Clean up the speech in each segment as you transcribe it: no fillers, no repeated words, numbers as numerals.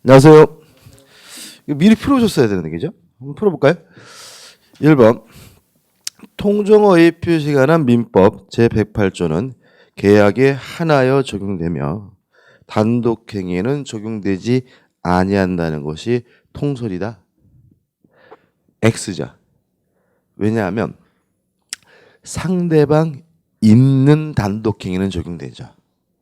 안녕하세요. 이거 미리 풀어줬어야 되는데, 그죠? 한번 풀어볼까요? 1번. 통정어의 표시에 관한 민법 제108조는 계약에 한하여 적용되며 단독행위에는 적용되지 아니한다는 것이 통설이다. X자. 왜냐하면 상대방 있는 단독행위는 적용되죠.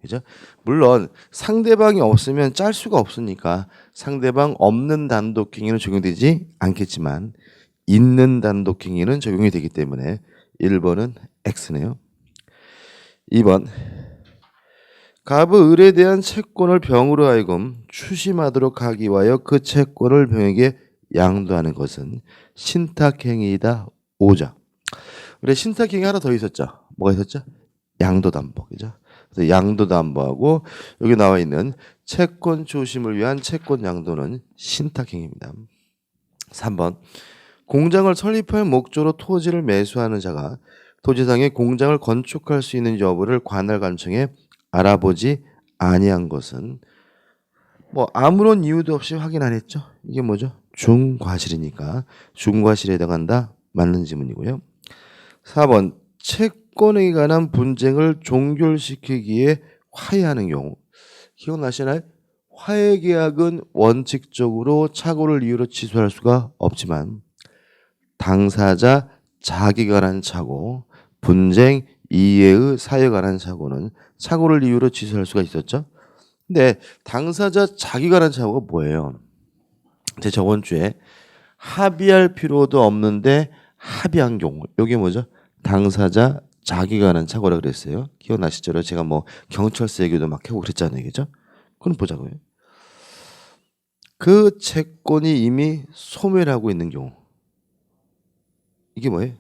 그죠? 물론 상대방이 없으면 짤 수가 없으니까 상대방 없는 단독행위는 적용되지 않겠지만 있는 단독행위는 적용이 되기 때문에 1번은 X네요. 2번. 갑의 을에 대한 채권을 병으로 하여금 추심하도록 하기 위하여 그 채권을 병에게 양도하는 것은 신탁행위이다. 5자. 우리 신탁행위 하나 더 있었죠. 뭐가 있었죠? 양도담보. 그죠? 그래서 양도담보하고 여기 나와 있는 채권 조심을 위한 채권 양도는 신탁행위입니다. 3번. 공장을 설립할 목적으로 토지를 매수하는 자가 토지상에 공장을 건축할 수 있는 여부를 관할관청에 알아보지 아니한 것은 뭐 아무런 이유도 없이 확인 안 했죠. 이게 뭐죠? 중과실이니까 중과실에 해당한다. 맞는 지문이고요. 4번. 채권에 관한 분쟁을 종결시키기에 화해하는 경우. 기억나시나요? 화해계약은 원칙적으로 착오를 이유로 취소할 수가 없지만 당사자 자기가 관한 착오, 분쟁 이해의 사유에 관한 착오는 착오를 이유로 취소할 수가 있었죠. 근데 당사자 자기가 관한 착오가 뭐예요? 제 저번 주에 합의할 필요도 없는데 합의한 경우. 이게 뭐죠? 당사자 자기가 관한 착오라 그랬어요. 기억나시죠? 제가 뭐 경찰서 얘기도 막 하고 그랬잖아요. 그죠? 그럼 보자고요. 그 채권이 이미 소멸하고 있는 경우. 이게 뭐예요?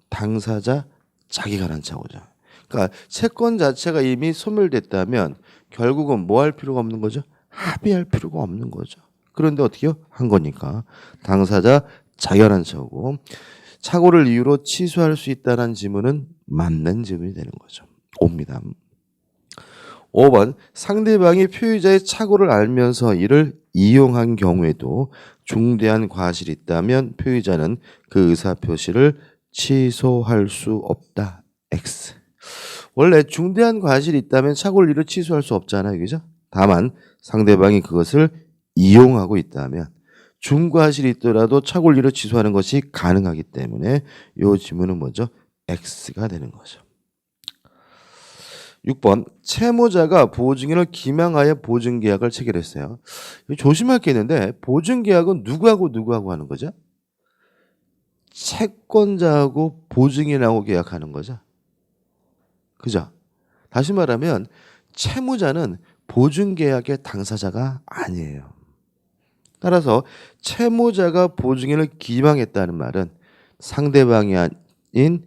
당사자 자기가 관한 착오죠. 그러니까 채권 자체가 이미 소멸됐다면 결국은 뭐 할 필요가 없는 거죠? 합의할 필요가 없는 거죠. 그런데 어떻게 해요? 한 거니까 당사자 자기가 관한 착오고 착오를 이유로 취소할 수 있다는 지문은 맞는 지문이 되는 거죠. 옵니다. 5번. 상대방이 표의자의 착오를 알면서 이를 이용한 경우에도 중대한 과실이 있다면 표의자는 그 의사표시를 취소할 수 없다. X. 원래 중대한 과실이 있다면 착오를 이유로 취소할 수 없잖아요. 그죠? 다만 상대방이 그것을 이용하고 있다면 중과실이 있더라도 착오를 이유로 취소하는 것이 가능하기 때문에 이 지문은 뭐죠? X가 되는 거죠. 6번. 채무자가 보증인을 기망하여 보증계약을 체결했어요. 조심할 게 있는데 보증계약은 누구하고 하는 거죠? 채권자하고 보증인하고 계약하는 거죠. 그죠? 다시 말하면 채무자는 보증계약의 당사자가 아니에요. 따라서 채무자가 보증인을 기망했다는 말은 상대방이 아닌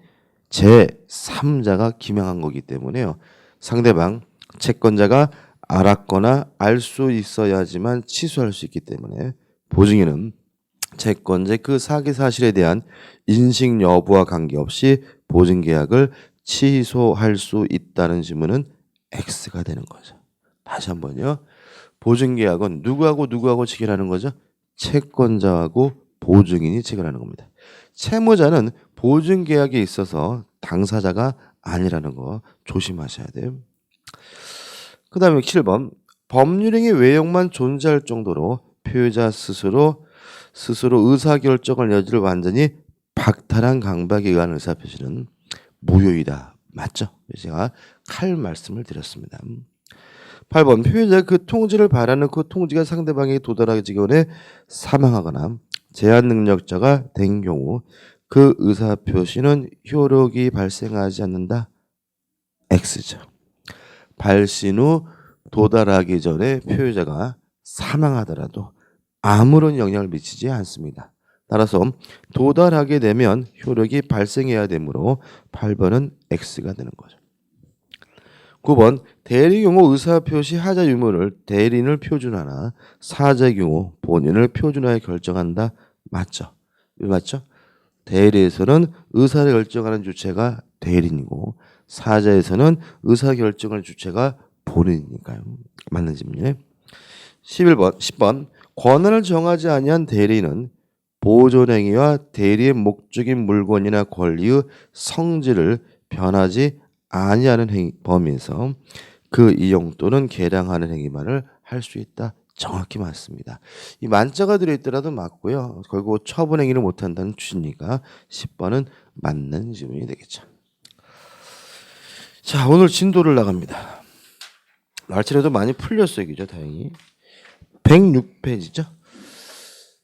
제3자가 기망한 거기 때문에요. 상대방 채권자가 알았거나 알 수 있어야지만 취소할 수 있기 때문에 보증인은 채권자의 그 사기 사실에 대한 인식 여부와 관계없이 보증계약을 취소할 수 있다는 지문은 X가 되는 거죠. 다시 한번요. 보증계약은 누구하고 체결하는 거죠? 채권자하고 보증인이 체결하는 겁니다. 채무자는 보증계약에 있어서 당사자가 아니라는 거 조심하셔야 돼요. 그 다음에 7번. 법률행위 외형만 존재할 정도로 표의자 스스로 의사결정할 여지를 완전히 박탈한 강박에 의한 의사표시는 무효이다. 맞죠? 제가 칼 말씀을 드렸습니다. 8번. 표의자가 그 통지를 바라는 그 통지가 상대방에게 도달하기 전에 사망하거나 제한 능력자가 된 경우 그 의사표시는 효력이 발생하지 않는다. X죠. 발신 후 도달하기 전에 표의자가 사망하더라도 아무런 영향을 미치지 않습니다. 따라서 도달하게 되면 효력이 발생해야 되므로 8번은 X가 되는 거죠. 9번. 대리 경우 의사표시 하자 유무를 대리인을 표준화나 사자 경우 본인을 표준화해 결정한다. 맞죠? 왜 맞죠? 대리에서는 의사를 결정하는 주체가 대리인이고 사자에서는 의사결정할 주체가 본인이니까요. 맞는 질문이네. 10번. 권한을 정하지 아니한 대리는 보존행위와 대리의 목적인 물건이나 권리의 성질을 변하지 아니하는 범위에서 그 이용 또는 개량하는 행위만을 할 수 있다. 정확히 맞습니다. 이 만자가 들어있더라도 맞고요. 결국 처분 행위를 못한다는 취지니까 10번은 맞는 질문이 되겠죠. 자, 오늘 진도를 나갑니다. 날짜라도 많이 풀렸어요. 그죠? 다행히. 106페이지죠.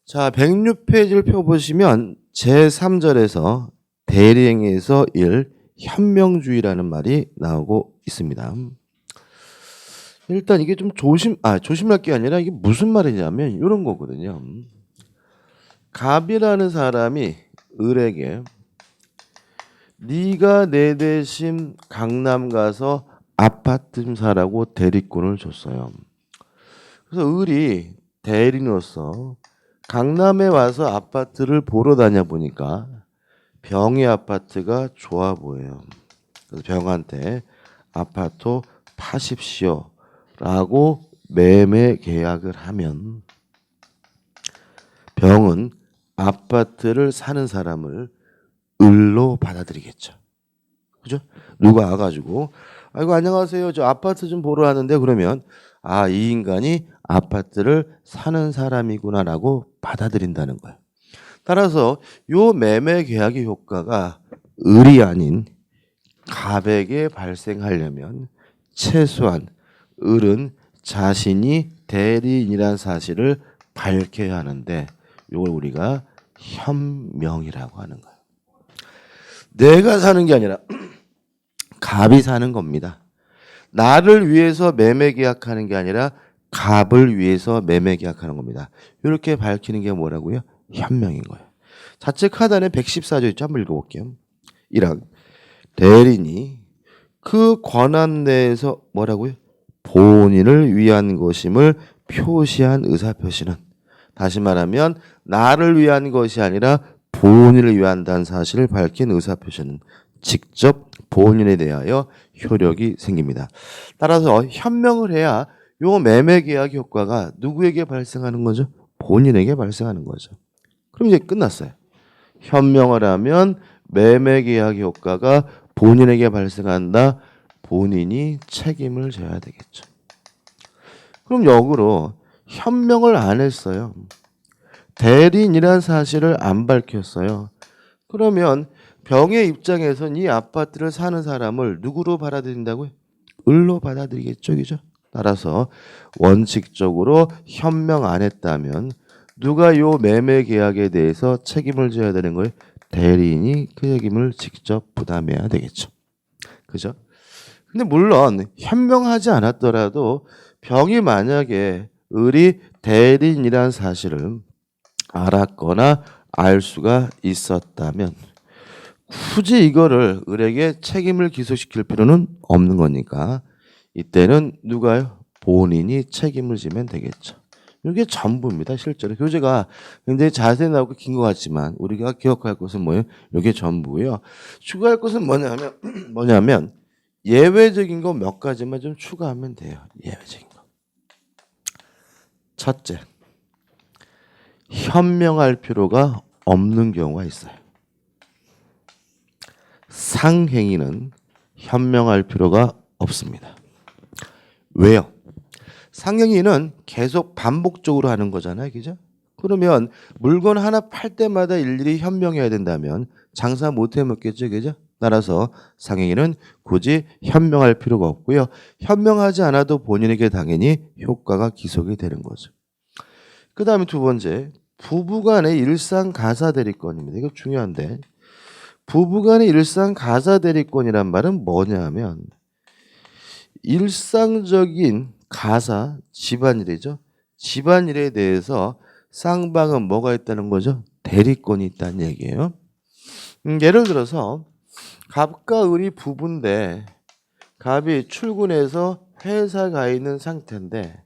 자, 106페이지를 펴보시면 제3절에서 대리행위에서 1 현명주의라는 말이 나오고 있습니다. 일단 이게 좀 조심할 게 아니라 이게 무슨 말이냐면 이런 거거든요. 갑이라는 사람이 을에게 네가 내 대신 강남 가서 아파트 좀 사라고 대리권을 줬어요. 그래서 을이 대리인으로서 강남에 와서 아파트를 보러 다녀보니까 병의 아파트가 좋아 보여요. 그래서 병한테 아파트 파십시오 라고 매매 계약을 하면 병은 아파트를 사는 사람을 을로 받아들이겠죠. 그죠? 누가 와가지고 아이고 안녕하세요. 저 아파트 좀 보러 왔는데 그러면 아, 이 인간이 아파트를 사는 사람이구나라고 받아들인다는 거예요. 따라서 요 매매 계약의 효과가 을이 아닌 갑에게 발생하려면 최소한 을은 자신이 대리인이라는 사실을 밝혀야 하는데 이걸 우리가 현명이라고 하는 거예요. 내가 사는 게 아니라 갑이 사는 겁니다. 나를 위해서 매매 계약하는 게 아니라 갑을 위해서 매매 계약하는 겁니다. 이렇게 밝히는 게 뭐라고요? 현명인 거예요. 좌측 하단에 114조 있죠? 한번 읽어볼게요. 1항 대리인이 그 권한 내에서 뭐라고요? 본인을 위한 것임을 표시한 의사표시는 다시 말하면 나를 위한 것이 아니라 본인을 위한다는 사실을 밝힌 의사표시는 직접 본인에 대하여 효력이 생깁니다. 따라서 현명을 해야 요 매매 계약 효과가 누구에게 발생하는 거죠? 본인에게 발생하는 거죠. 그럼 이제 끝났어요. 현명을 하면 매매 계약 효과가 본인에게 발생한다. 본인이 책임을 져야 되겠죠. 그럼 역으로 현명을 안 했어요. 대리인이라는 사실을 안 밝혔어요. 그러면 병의 입장에선 이 아파트를 사는 사람을 누구로 받아들인다고요? 을로 받아들이겠죠. 그죠? 따라서 원칙적으로 현명 안 했다면 누가 요 매매 계약에 대해서 책임을 져야 되는 거예요? 대리인이 그 책임을 직접 부담해야 되겠죠. 그죠? 근데 물론 현명하지 않았더라도 병이 만약에 을이 대리인이라는 사실을 알았거나 알 수가 있었다면 굳이 이거를 을에게 책임을 기소시킬 필요는 없는 거니까 이때는 누가요? 본인이 책임을 지면 되겠죠. 이게 전부입니다. 실제로 교재가 굉장히 자세히 나오고 긴 것 같지만 우리가 기억할 것은 뭐예요? 이게 전부고요. 추가할 것은 뭐냐면 예외적인 거 몇 가지만 좀 추가하면 돼요. 예외적인 거. 첫째, 현명할 필요가 없는 경우가 있어요. 상행위는 현명할 필요가 없습니다. 왜요? 상행위는 계속 반복적으로 하는 거잖아요. 그죠? 그러면 물건 하나 팔 때마다 일일이 현명해야 된다면 장사 못 해먹겠죠. 그죠? 따라서 상행위는 굳이 현명할 필요가 없고요. 현명하지 않아도 본인에게 당연히 효과가 기속이 되는 거죠. 그 다음에 두 번째, 부부간의 일상 가사 대리권입니다. 이거 중요한데 부부간의 일상 가사 대리권이란 말은 뭐냐 하면 일상적인 가사, 집안일이죠. 집안일에 대해서 쌍방은 뭐가 있다는 거죠? 대리권이 있다는 얘기예요. 예를 들어서 갑과 을이 부부인데 갑이 출근해서 회사 가 있는 상태인데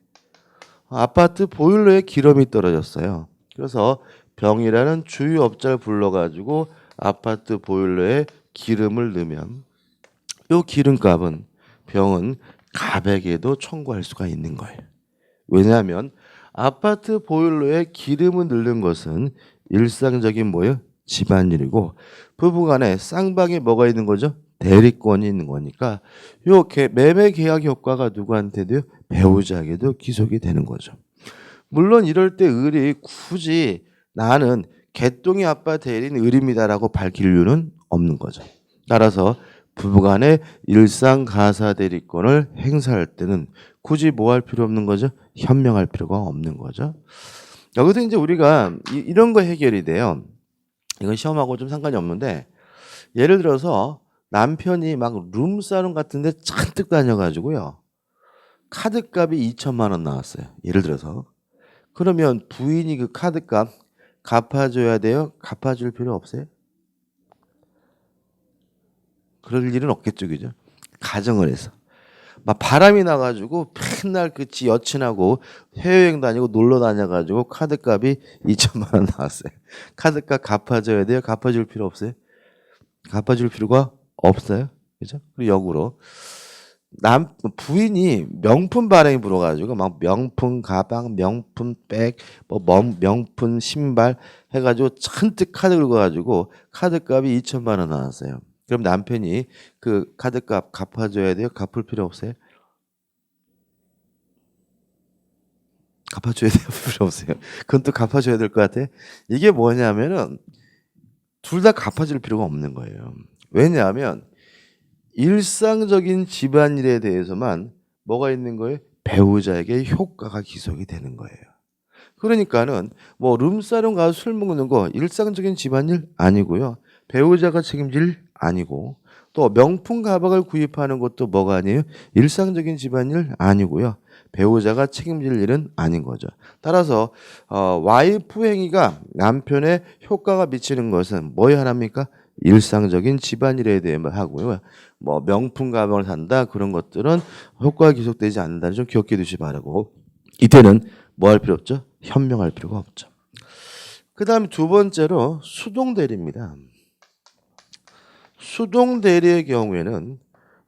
아파트 보일러에 기름이 떨어졌어요. 그래서 병이라는 주유업자를 불러가지고 아파트 보일러에 기름을 넣으면 이 기름값은 병은 갑에게도 청구할 수가 있는 거예요. 왜냐하면 아파트 보일러에 기름을 넣는 것은 일상적인 뭐예요? 집안일이고 부부간에 쌍방에 뭐가 있는 거죠? 대리권이 있는 거니까 요 매매 계약 효과가 누구한테도요? 배우자에게도 기속이 되는 거죠. 물론 이럴 때 을이 굳이 나는 개똥이 아빠 대리인 을입니다라고 밝힐 이유는 없는 거죠. 따라서 부부간의 일상 가사 대리권을 행사할 때는 굳이 뭐 할 필요 없는 거죠? 현명할 필요가 없는 거죠. 여기서 이제 우리가 이런 거 해결이 돼요. 이건 시험하고 좀 상관이 없는데 예를 들어서 남편이 막 룸사롱 같은 데 잔뜩 다녀가지고요. 카드값이 2천만 원 나왔어요. 예를 들어서. 그러면 부인이 그 카드값 갚아줘야 돼요? 갚아줄 필요 없어요? 그럴 일은 없겠죠, 그죠? 가정을 해서. 막 바람이 나가지고 맨날 그 지 여친하고 해외여행 다니고 놀러 다녀가지고 카드값이 2천만 원 나왔어요. 카드값 갚아줘야 돼요? 갚아줄 필요 없어요? 갚아줄 필요가 없어요. 그죠? 그리고 역으로 부인이 명품 바람이 불어가지고 막 명품 가방, 명품 백, 뭐 명품 신발 해가지고 잔뜩 카드 긁어가지고 카드값이 2천만 원 나왔어요. 그럼 남편이 그 카드값 갚아줘야 돼요? 갚을 필요 없어요? 갚아줘야 돼요? 필요 없어요? 그건 또 갚아줘야 될 것 같아. 이게 뭐냐면은 둘 다 갚아줄 필요가 없는 거예요. 왜냐하면 일상적인 집안일에 대해서만 뭐가 있는 거예요? 배우자에게 효과가 기속이 되는 거예요. 그러니까는 뭐 룸사롱 가서 술 먹는 거 일상적인 집안일 아니고요. 배우자가 책임질 일 아니고 또 명품 가방을 구입하는 것도 뭐가 아니에요? 일상적인 집안일 아니고요. 배우자가 책임질 일은 아닌 거죠. 따라서 와이프 행위가 남편의 효과가 미치는 것은 뭐에 하나입니까? 일상적인 집안일에 대해만 하고요. 뭐 명품 가방을 산다 그런 것들은 효과가 기속되지 않는다는 좀 기억해 두시기 바라고 이때는 뭐 할 필요 없죠? 현명할 필요가 없죠. 그 다음에 두 번째로 수동대리입니다. 수동대리의 경우에는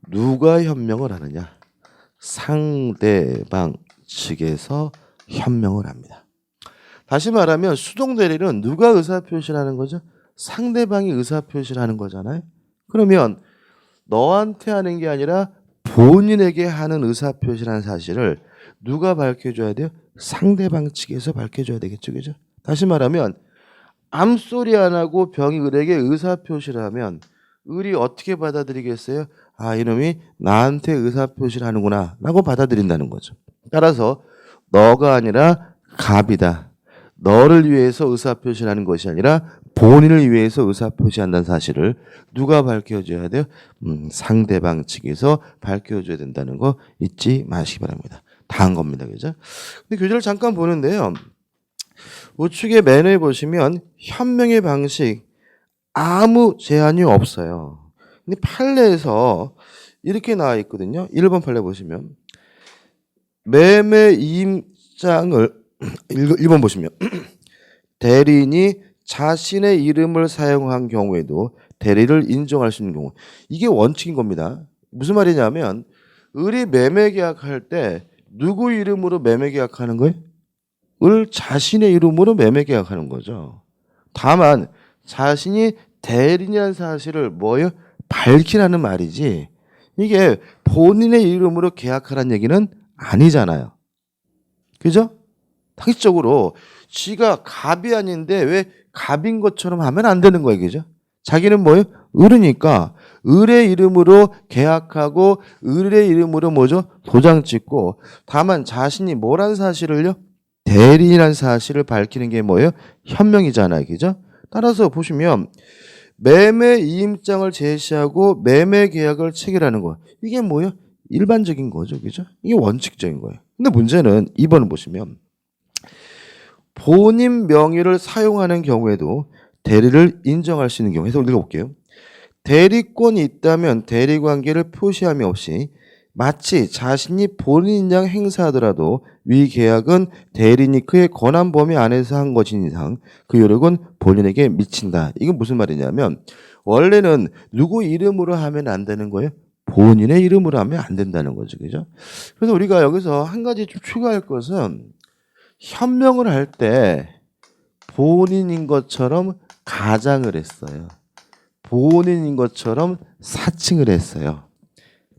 누가 현명을 하느냐? 상대방 측에서 현명을 합니다. 다시 말하면 수동대리는 누가 의사표시를 하는 거죠? 상대방이 의사표시를 하는 거잖아요. 그러면 너한테 하는 게 아니라 본인에게 하는 의사표시라는 사실을 누가 밝혀줘야 돼요? 상대방 측에서 밝혀줘야 되겠죠. 그죠? 다시 말하면 암소리 안 하고 병이 을에게 의사표시를 하면 을이 어떻게 받아들이겠어요? 아, 이놈이 나한테 의사표시를 하는구나 라고 받아들인다는 거죠. 따라서 너가 아니라 갑이다. 너를 위해서 의사표시를 하는 것이 아니라 본인을 위해서 의사표시한다는 사실을 누가 밝혀줘야 돼요? 상대방 측에서 밝혀줘야 된다는 거 잊지 마시기 바랍니다. 다 한 겁니다. 그죠? 근데 교재를 잠깐 보는데요. 우측에 맨에 보시면 현명의 방식 아무 제한이 없어요. 근데 판례에서 이렇게 나와 있거든요. 1번 판례 보시면 매매 이임장을 1번 보시면 대리인이 자신의 이름을 사용한 경우에도 대리를 인정할 수 있는 경우 이게 원칙인 겁니다. 무슨 말이냐면 을이 매매 계약할 때 누구 이름으로 매매 계약하는 거예요? 을 자신의 이름으로 매매 계약하는 거죠. 다만 자신이 대리인이라는 사실을 뭐예요? 밝히라는 말이지 이게 본인의 이름으로 계약하라는 얘기는 아니잖아요. 그죠? 상식적으로 지가 갑이 아닌데 왜 갑인 것처럼 하면 안 되는 거예요. 그죠? 자기는 뭐예요? 을이니까 을의 이름으로 계약하고 을의 이름으로 뭐죠? 도장 찍고 다만 자신이 뭐란 사실을요? 대리인이라는 사실을 밝히는 게 뭐예요? 현명이잖아요. 그죠? 따라서 보시면 매매 이임장을 제시하고 매매 계약을 체결하는 거 이게 뭐예요? 일반적인 거죠. 그죠? 이게 원칙적인 거예요. 근데 문제는 2번을 보시면 본인 명의를 사용하는 경우에도 대리를 인정할 수 있는 경우 해서 읽어볼게요. 대리권이 있다면 대리관계를 표시함이 없이 마치 자신이 본인 양 행사하더라도 위 계약은 대리인이 그의 권한 범위 안에서 한 것인 이상 그 효력은 본인에게 미친다. 이건 무슨 말이냐면 원래는 누구 이름으로 하면 안 되는 거예요? 본인의 이름으로 하면 안 된다는 거죠. 그죠? 그래서 우리가 여기서 한 가지 좀 추가할 것은 현명을 할 때 본인인 것처럼 가장을 했어요. 본인인 것처럼 사칭을 했어요.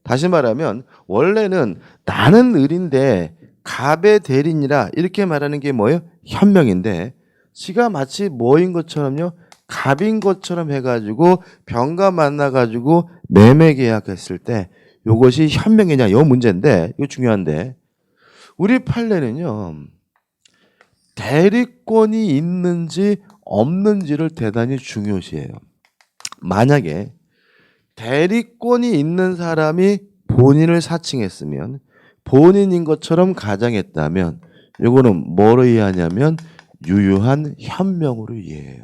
다시 말하면 원래는 나는 을인데 갑의 대리인이라 이렇게 말하는 게 뭐예요? 현명인데 지가 마치 뭐인 것처럼요? 갑인 것처럼 해가지고 병과 만나가지고 매매 계약했을 때 이것이 현명이냐 이 문제인데 이거 중요한데 우리 판례는요. 대리권이 있는지 없는지를 대단히 중요시해요. 만약에 대리권이 있는 사람이 본인을 사칭했으면 본인인 것처럼 가장했다면 이거는 뭐로 이해하냐면 유효한 현명으로 이해해요.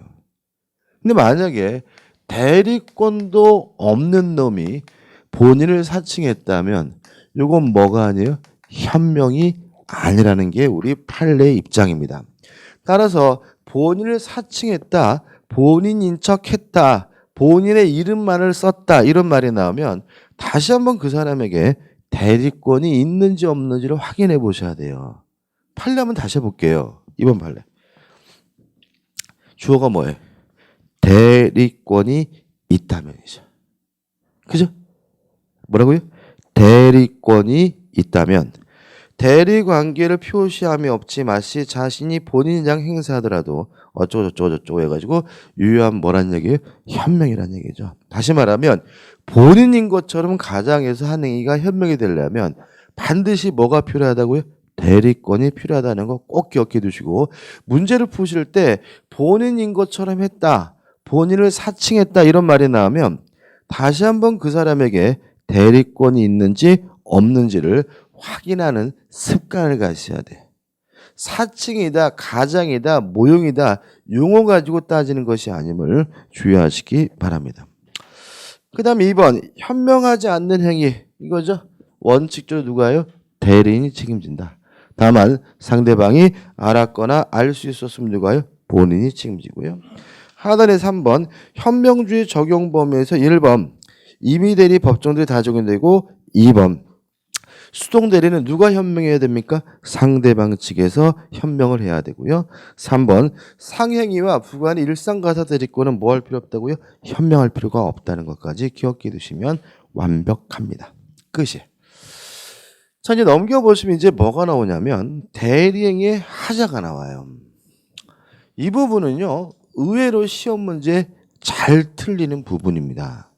근데 만약에 대리권도 없는 놈이 본인을 사칭했다면 이건 뭐가 아니에요? 현명이 아니라는 게 우리 판례의 입장입니다. 따라서 본인을 사칭했다, 본인인 척했다, 본인의 이름만을 썼다 이런 말이 나오면 다시 한번 그 사람에게 대리권이 있는지 없는지를 확인해 보셔야 돼요. 판례 한번 다시 해볼게요. 이번 판례. 주어가 뭐예요? 대리권이 있다면이죠. 그죠? 뭐라고요? 대리권이 있다면 대리관계를 표시함이 없지 마시 자신이 본인 양 행사하더라도 어쩌고저쩌고 해가지고 유효한 뭐란 얘기예요? 현명이란 얘기죠. 다시 말하면 본인인 것처럼 가장해서 한 행위가 현명이 되려면 반드시 뭐가 필요하다고요? 대리권이 필요하다는 거 꼭 기억해 두시고 문제를 푸실 때 본인인 것처럼 했다, 본인을 사칭했다 이런 말이 나오면 다시 한번 그 사람에게 대리권이 있는지 없는지를 확인하는 습관을 가셔야 돼. 사칭이다, 가장이다, 모형이다 용어 가지고 따지는 것이 아님을 주의하시기 바랍니다. 그 다음에 2번 현명하지 않는 행위 이거죠. 원칙적으로 누가요? 대리인이 책임진다. 다만 상대방이 알았거나 알 수 있었으면 누가요? 본인이 책임지고요. 하단에 3번 현명주의 적용 범위에서 1번 임의대리 법정들이 다 적용되고 2번 수동대리는 누가 현명해야 됩니까? 상대방 측에서 현명을 해야 되고요. 3번 상행위와 부관의 일상가사 대리권은 뭐 할 필요 없다고요? 현명할 필요가 없다는 것까지 기억해 두시면 완벽합니다. 끝이. 자 이제 넘겨보시면 이제 뭐가 나오냐면 대리행위의 하자가 나와요. 이 부분은요. 의외로 시험 문제 잘 틀리는 부분입니다.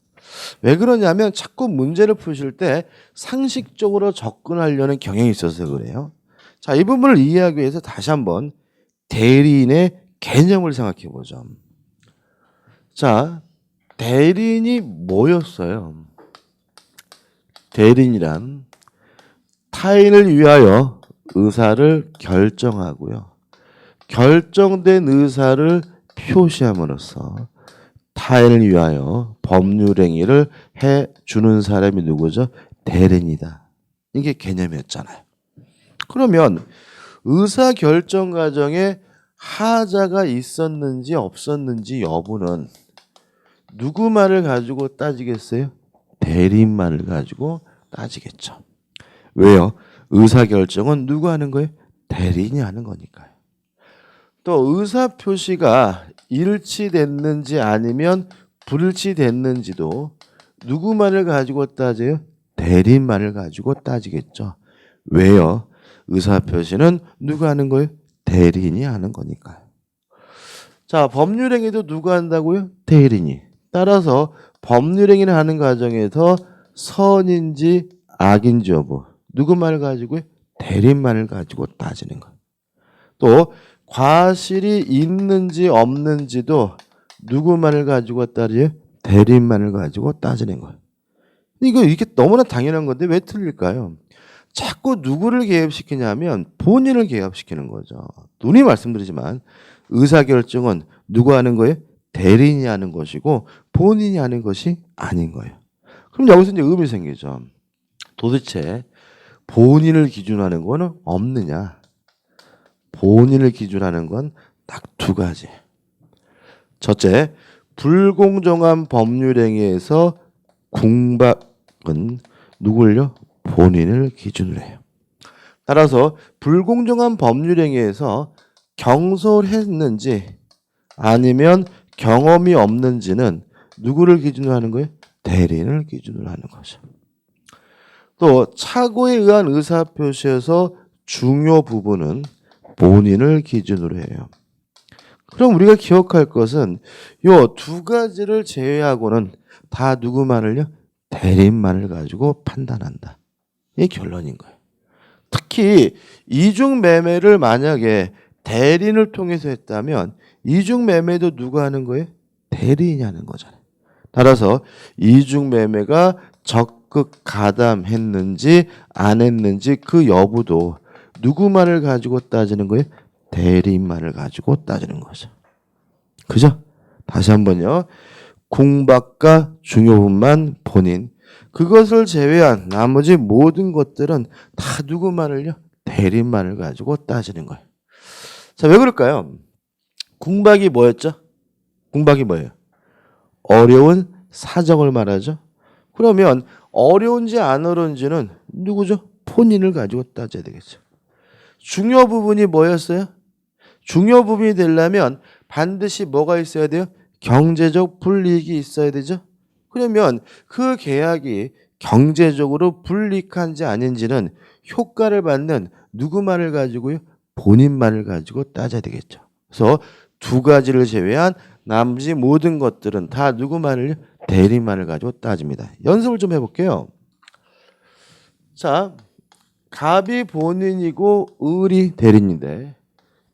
왜 그러냐면 자꾸 문제를 푸실 때 상식적으로 접근하려는 경향이 있어서 그래요. 자, 이 부분을 이해하기 위해서 다시 한번 대리인의 개념을 생각해 보죠. 자, 대리인이 뭐였어요? 대리인이란 타인을 위하여 의사를 결정하고요. 결정된 의사를 표시함으로써 타인을 위하여 법률 행위를 해주는 사람이 누구죠? 대리인이다. 이게 개념이었잖아요. 그러면 의사결정 과정에 하자가 있었는지 없었는지 여부는 누구 말을 가지고 따지겠어요? 대리인 말을 가지고 따지겠죠. 왜요? 의사결정은 누가 하는 거예요? 대리인이 하는 거니까요. 또 의사표시가 일치됐는지 아니면 불일치됐는지도 누구 말을 가지고 따져요? 대리인 말을 가지고 따지겠죠. 왜요? 의사표시는 누가 하는 거예요? 대리인이 하는 거니까요. 자, 법률행위도 누가 한다고요? 대리인이. 따라서 법률행위를 하는 과정에서 선인지 악인지 여부 누구 말을 가지고요? 대리인 말을 가지고 따지는 거예요. 또 과실이 있는지 없는지도 누구 말을 가지고 따져요? 대리인 말을 가지고 따지는 거예요. 이게 너무나 당연한 건데 왜 틀릴까요? 자꾸 누구를 개입시키냐면 본인을 개입시키는 거죠. 누누이 말씀드리지만 의사결정은 누가 하는 거예요? 대리인이 하는 것이고 본인이 하는 것이 아닌 거예요. 그럼 여기서 이제 의문이 생기죠. 도대체 본인을 기준하는 거는 없느냐? 본인을 기준하는 건 딱 두 가지. 첫째, 불공정한 법률행위에서 궁박은 누굴요? 본인을 기준으로 해요. 따라서 불공정한 법률 행위에서 경솔했는지 아니면 경험이 없는지는 누구를 기준으로 하는 거예요? 대리인을 기준으로 하는 거죠. 또 착오에 의한 의사표시에서 중요 부분은 본인을 기준으로 해요. 그럼 우리가 기억할 것은 요 두 가지를 제외하고는 다 누구만을요? 대리인만을 가지고 판단한다. 이게 결론인 거예요. 특히 이중매매를 만약에 대리인을 통해서 했다면 이중매매도 누가 하는 거예요? 대리인이 하는 거잖아요. 따라서 이중매매가 적극 가담했는지 안 했는지 그 여부도 누구만을 가지고 따지는 거예요? 대리인만을 가지고 따지는 거죠. 그죠? 다시 한번요. 공박과 중요분만 본인, 그것을 제외한 나머지 모든 것들은 다 누구만을요? 대리인만을 가지고 따지는 거예요. 자, 왜 그럴까요? 공박이 뭐였죠? 공박이 뭐예요? 어려운 사정을 말하죠. 그러면 어려운지 안 어려운지는 누구죠? 본인을 가지고 따져야 되겠죠. 중요 부분이 뭐였어요? 중요 부분이 되려면 반드시 뭐가 있어야 돼요? 경제적 불이익이 있어야 되죠. 그러면 그 계약이 경제적으로 불이익한지 아닌지는 효과를 받는 누구만을 가지고요? 본인만을 가지고 따져야 되겠죠. 그래서 두 가지를 제외한 나머지 모든 것들은 다 누구만을? 대리만을 가지고 따집니다. 연습을 좀 해볼게요. 자, 갑이 본인이고 을이 대리인인데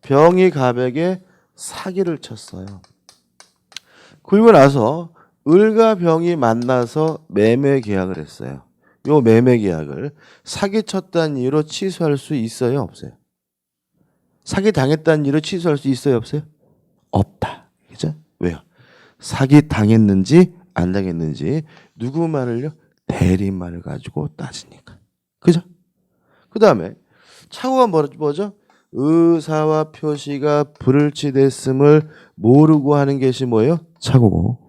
병이 갑에게 사기를 쳤어요. 그리고 나서 을과 병이 만나서 매매 계약을 했어요. 요 매매 계약을 사기 쳤다는 이유로 취소할 수 있어요, 없어요? 사기 당했다는 이유로 취소할 수 있어요, 없어요? 없다. 그죠? 왜요? 사기 당했는지 안 당했는지 누구만을요? 대리인만을 가지고 따지니까. 그죠? 그 다음에 착오가 뭐죠? 의사와 표시가 불일치됐음을 모르고 하는 것이 뭐예요? 착오고.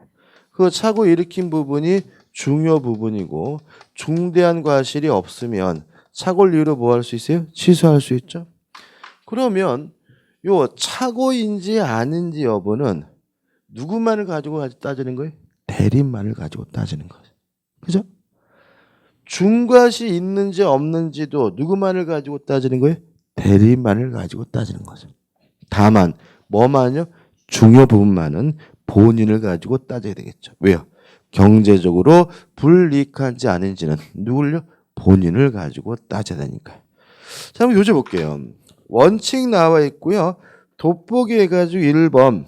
그 착오 일으킨 부분이 중요 부분이고 중대한 과실이 없으면 착오를 이유로 뭐 할 수 있어요? 취소할 수 있죠. 그러면 요 착오인지 아닌지 여부는 누구만을 가지고 따지는 거예요? 대리인만을 가지고 따지는 거죠. 그죠? 중과시 있는지 없는지도 누구만을 가지고 따지는 거예요? 대리인만을 가지고 따지는 거죠. 다만 뭐만요? 중요 부분만은 본인을 가지고 따져야 되겠죠. 왜요? 경제적으로 불이익한지 아닌지는 누굴요? 본인을 가지고 따져야 되니까요. 자, 한번 요제 볼게요. 원칙 나와 있고요. 돋보기 해가지고 1번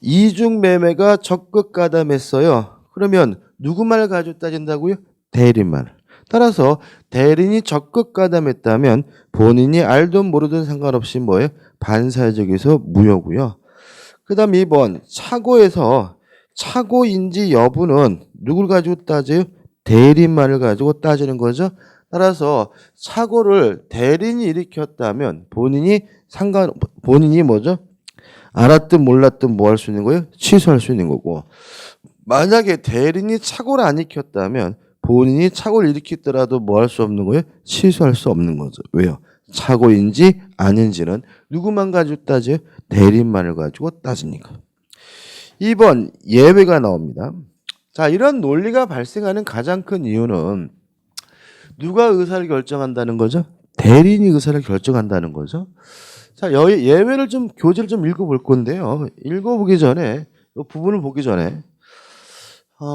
이중매매가 적극 가담했어요. 그러면 누구만을 가지고 따진다고요? 대리인만을. 따라서 대리인이 적극 가담했다면 본인이 알든 모르든 상관없이 뭐예요? 반사회적에서 무효고요. 그 다음 2번 착오에서 착오인지 여부는 누굴 가지고 따져요? 대리인만을 가지고 따지는 거죠. 따라서 착오를 대리인이 일으켰다면 본인이 뭐죠? 알았든 몰랐든 뭐 할 수 있는 거예요? 취소할 수 있는 거고, 만약에 대리인이 착오를 안 일으켰다면 본인이 착오를 일으켰더라도 뭐 할 수 없는 거예요? 취소할 수 없는 거죠. 왜요? 착오인지 아닌지는 누구만 가지고 따져요? 대리인만을 가지고 따지니까. 2번 예외가 나옵니다. 자, 이런 논리가 발생하는 가장 큰 이유는 누가 의사를 결정한다는 거죠? 대리인이 의사를 결정한다는 거죠. 자, 예외를 좀 교재를 좀 읽어볼 건데요. 읽어보기 전에 이 부분을 보기 전에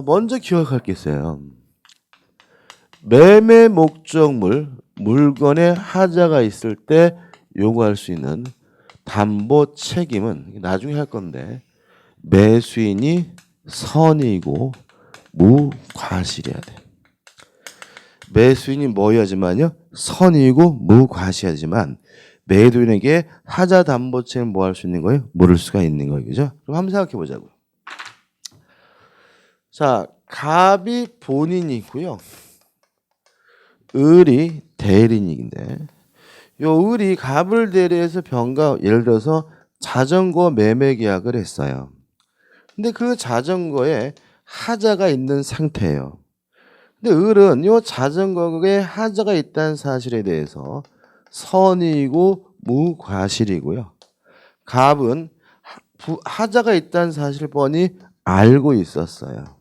먼저 기억할 게 있어요. 매매 목적물 물건에 하자가 있을 때 요구할 수 있는 담보 책임은 나중에 할 건데 매수인이 선의이고 무과실해야 돼. 매수인이 뭐여야지만요? 선의이고 무과실하지만 매도인에게 하자 담보 책임을 뭐 할 수 있는 거예요? 물을 수가 있는 거예요. 그죠? 그럼 한번 생각해 보자고요. 자, 갑이 본인이고요. 을이 대리인인데 요 을이 갑을 대리해서 병과 예를 들어서 자전거 매매 계약을 했어요. 근데 그 자전거에 하자가 있는 상태예요. 근데 을은 요 자전거에 하자가 있다는 사실에 대해서 선이고 무과실이고요. 갑은 하자가 있다는 사실을 뻔히 알고 있었어요.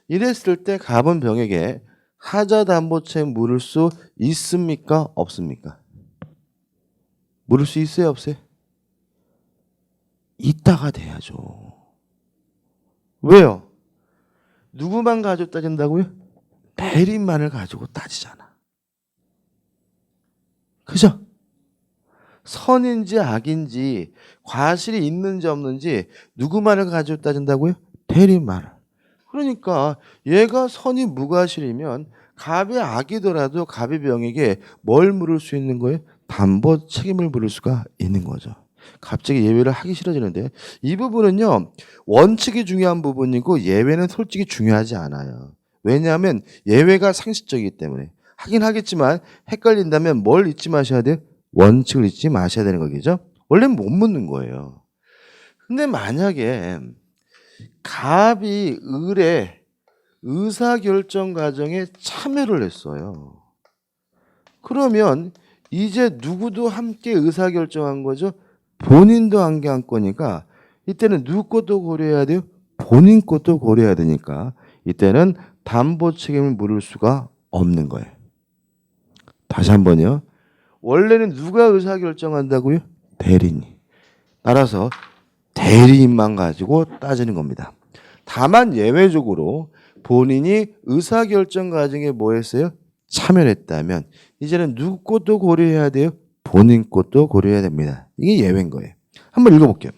이랬을 때 갑은 병에게 하자 담보채 물을 수 있습니까? 없습니까? 물을 수 있어요? 없어요? 있다가 돼야죠. 왜요? 누구만 가지고 따진다고요? 대리만을 가지고 따지잖아. 그죠? 선인지 악인지 과실이 있는지 없는지 누구만을 가지고 따진다고요? 대리만을. 그러니까 얘가 선이 무과실이면 갑이 악이더라도 갑이 병에게 뭘 물을 수 있는 거예요? 담보 책임을 물을 수가 있는 거죠. 갑자기 예외를 하기 싫어지는데 이 부분은요 원칙이 중요한 부분이고 예외는 솔직히 중요하지 않아요. 왜냐하면 예외가 상식적이기 때문에 하긴 하겠지만 헷갈린다면 뭘 잊지 마셔야 돼요? 원칙을 잊지 마셔야 되는 거겠죠. 원래는 못 묻는 거예요. 근데 만약에 갑이 을의 의사결정 과정에 참여를 했어요. 그러면 이제 누구도 함께 의사결정한 거죠. 본인도 함께 한 거니까 이때는 누구 것도 고려해야 돼요? 본인 것도 고려해야 되니까 이때는 담보 책임을 물을 수가 없는 거예요. 다시 한번요. 원래는 누가 의사결정한다고요? 대리인이. 따라서 대리인만 가지고 따지는 겁니다. 다만 예외적으로 본인이 의사결정 과정에 뭐 했어요? 참여를 했다면 이제는 누구 것도 고려해야 돼요? 본인 것도 고려해야 됩니다. 이게 예외인 거예요. 한번 읽어볼게요.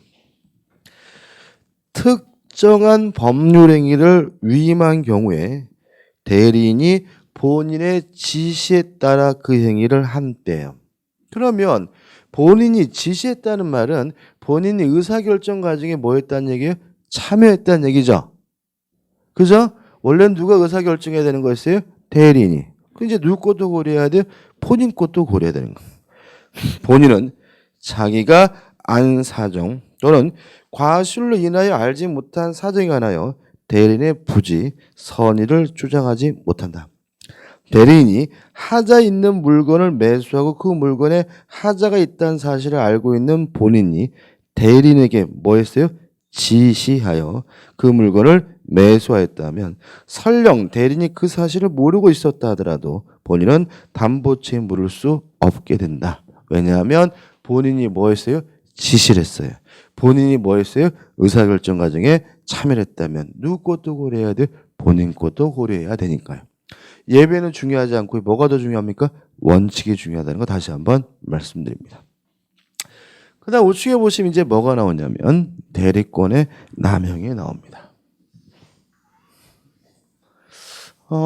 특정한 법률 행위를 위임한 경우에 대리인이 본인의 지시에 따라 그 행위를 한 때요. 그러면 본인이 지시했다는 말은 본인이 의사결정 과정에 뭐 했다는 얘기예요? 참여했다는 얘기죠. 그죠? 원래는 누가 의사결정해야 되는 거였어요? 대리인이. 그 이제 누구 것도 고려해야 돼요? 본인 것도 고려해야 되는 거예요. 본인은 자기가 안 사정 또는 과실로 인하여 알지 못한 사정에 관하여 대리인의 부지, 선의를 주장하지 못한다. 대리인이 하자 있는 물건을 매수하고 그 물건에 하자가 있다는 사실을 알고 있는 본인이 대리인에게 뭐 했어요? 지시하여 그 물건을 매수하였다면 설령 대리인이 그 사실을 모르고 있었다 하더라도 본인은 담보채에 물을 수 없게 된다. 왜냐하면 본인이 뭐 했어요? 지시를 했어요. 본인이 뭐 했어요? 의사결정 과정에 참여를 했다면 누구 것도 고려해야 돼? 본인 것도 고려해야 되니까요. 예배는 중요하지 않고 뭐가 더 중요합니까? 원칙이 중요하다는 거 다시 한번 말씀드립니다. 그 다음 우측에 보시면 이제 뭐가 나오냐면 대리권의 남용이 나옵니다.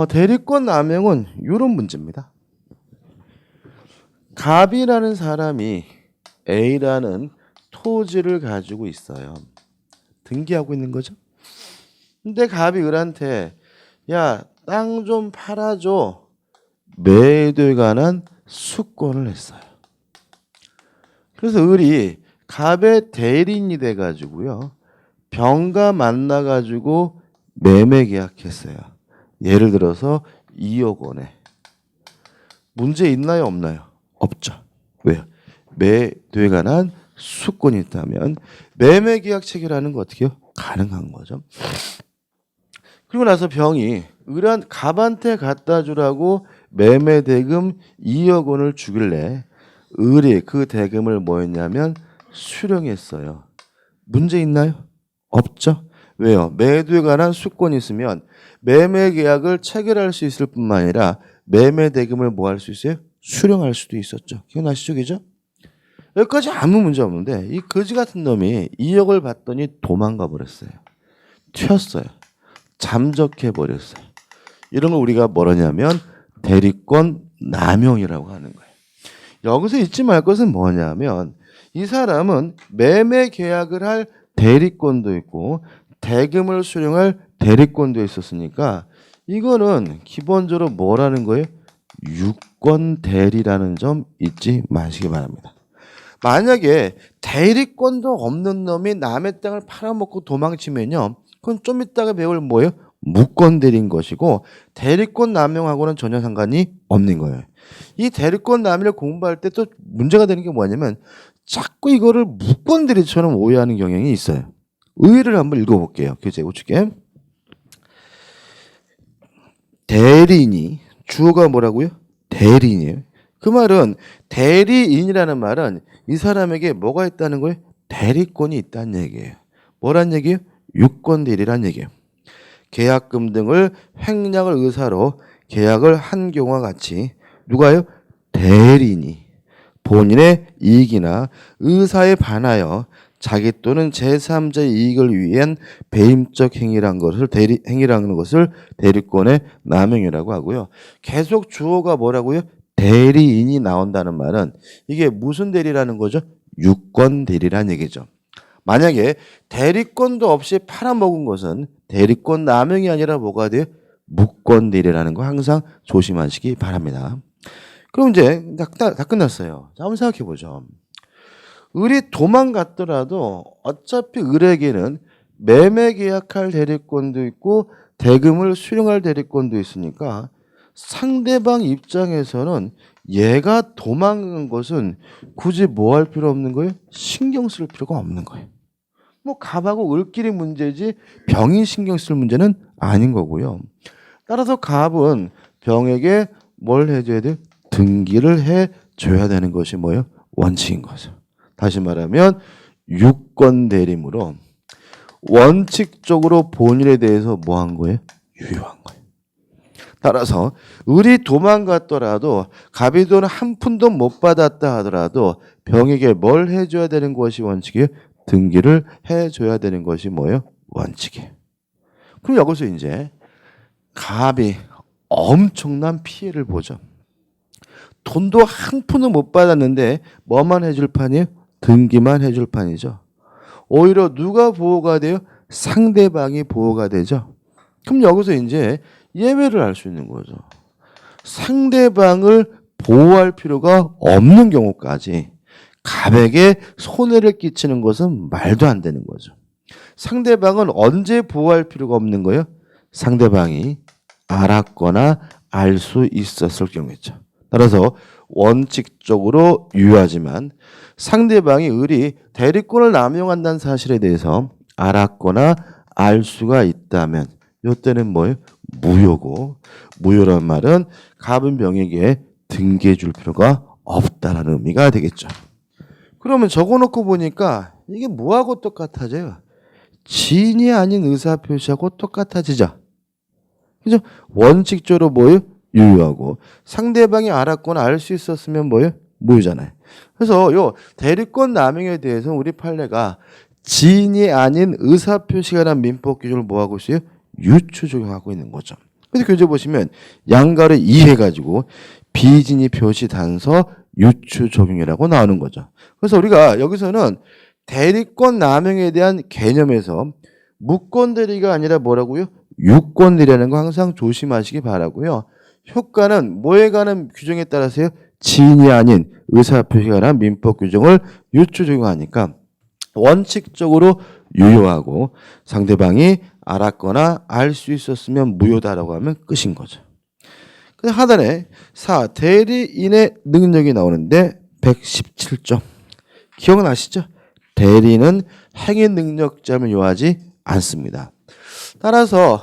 대리권 남용은 이런 문제입니다. 갑이라는 사람이 A라는 토지를 가지고 있어요. 등기하고 있는 거죠. 근데 갑이 을한테 야, 땅 좀 팔아줘. 매도에 관한 수권을 했어요. 그래서 을이 갑의 대리인이 돼가지고요. 병과 만나가지고 매매 계약했어요. 예를 들어서 2억 원에. 문제 있나요? 없나요? 없죠. 왜요? 매도에 관한 수권이 있다면 매매 계약 체결하는 거 어떻게 해요? 가능한 거죠. 그리고 나서 병이 을한 갑한테 갖다 주라고 매매 대금 2억 원을 주길래 을이 그 대금을 뭐 했냐면 수령했어요. 문제 있나요? 없죠. 왜요? 매도에 관한 수권이 있으면 매매 계약을 체결할 수 있을 뿐만 아니라 매매 대금을 뭐 할 수 있어요? 수령할 수도 있었죠. 기억나시죠? 그죠? 여기까지 아무 문제 없는데 이 거지 같은 놈이 2억을 받더니 도망가 버렸어요. 튀었어요. 잠적해 버렸어요. 이런 걸 우리가 뭐라냐면 대리권 남용이라고 하는 거예요. 여기서 잊지 말 것은 뭐냐면 이 사람은 매매 계약을 할 대리권도 있고 대금을 수령할 대리권도 있었으니까 이거는 기본적으로 뭐라는 거예요? 유권 대리라는 점 잊지 마시기 바랍니다. 만약에 대리권도 없는 놈이 남의 땅을 팔아먹고 도망치면요. 그건 좀 이따가 배울 뭐예요? 무권 대리인 것이고 대리권 남용하고는 전혀 상관이 없는 거예요. 이 대리권 남용을 공부할 때 또 문제가 되는 게 뭐냐면 자꾸 이거를 무권 대리처럼 오해하는 경향이 있어요. 의의를 한번 읽어볼게요. 교재 우측에. 대리인이 주어가 뭐라고요? 대리인이에요. 그 말은 대리인이라는 말은 이 사람에게 뭐가 있다는 거예요? 대리권이 있다는 얘기예요. 뭐란 얘기예요? 유권 대리란 얘기예요. 계약금 등을 횡령을 의사로 계약을 한 경우와 같이 누가요? 대리인이 본인의 이익이나 의사에 반하여 자기 또는 제3자의 이익을 위한 배임적 행위라는 것을 대리권의 남용이라고 하고요. 계속 주어가 뭐라고요? 대리인이 나온다는 말은 이게 무슨 대리라는 거죠? 유권 대리란 얘기죠. 만약에 대리권도 없이 팔아먹은 것은 대리권 남용이 아니라 뭐가 돼요? 무권 대리라는 거 항상 조심하시기 바랍니다. 그럼 이제 다 끝났어요. 자, 한번 생각해 보죠. 을이 도망갔더라도 어차피 을에게는 매매 계약할 대리권도 있고 대금을 수령할 대리권도 있으니까 상대방 입장에서는 얘가 도망간 것은 굳이 뭐 할 필요 없는 거예요? 신경 쓸 필요가 없는 거예요. 뭐 갑하고 을끼리 문제지 병이 신경 쓸 문제는 아닌 거고요. 따라서 갑은 병에게 뭘 해줘야 돼요? 등기를 해줘야 되는 것이 뭐예요? 원칙인 거죠. 다시 말하면 유권 대리므로 원칙적으로 본인에 대해서 뭐 한 거예요? 유효한 거예요. 따라서 을이 도망갔더라도 갑이 돈 한 푼도 못 받았다 하더라도 병에게 뭘 해줘야 되는 것이 원칙이에요? 등기를 해줘야 되는 것이 뭐예요? 원칙이에요. 그럼 여기서 이제 갑이 엄청난 피해를 보죠. 돈도 한 푼도 못 받았는데 뭐만 해줄 판이에요? 등기만 해줄 판이죠. 오히려 누가 보호가 돼요? 상대방이 보호가 되죠. 그럼 여기서 이제 예외를 알 수 있는 거죠. 상대방을 보호할 필요가 없는 경우까지 갑에게 손해를 끼치는 것은 말도 안 되는 거죠. 상대방은 언제 보호할 필요가 없는 거예요? 상대방이 알았거나 알 수 있었을 경우였죠. 따라서 원칙적으로 유효하지만 상대방이 을이 대리권을 남용한다는 사실에 대해서 알았거나 알 수가 있다면 이때는 뭐예요? 무효고, 무효란 말은 갑은 병에게 등기해 줄 필요가 없다는 의미가 되겠죠. 그러면 적어놓고 보니까 이게 뭐하고 똑같아져요? 지인이 아닌 의사표시하고 똑같아지죠. 그죠? 원칙적으로 뭐예요? 유효하고 상대방이 알았거나 알 수 있었으면 뭐예요? 무효잖아요. 그래서 요 대리권 남용에 대해서 우리 판례가 지인이 아닌 의사표시가 란 민법 기준을 뭐하고 있어요? 유추 적용하고 있는 거죠. 그래서 교재 보시면 양가를 이해가지고 비진이 표시 단서 유추 적용이라고 나오는 거죠. 그래서 우리가 여기서는 대리권 남용에 대한 개념에서 무권 대리가 아니라 뭐라고요? 유권 대리라는 거 항상 조심하시기 바라고요. 효과는 뭐에 관한 규정에 따라서요? 지인이 아닌 의사표시가 관한 민법 규정을 유추 적용하니까 원칙적으로 유효하고 상대방이 알았거나 알 수 있었으면 무효다라고 하면 끝인 거죠. 그 하단에 4. 대리인의 능력이 나오는데 117점. 기억나시죠? 대리인은 행위 능력자면 요하지 않습니다. 따라서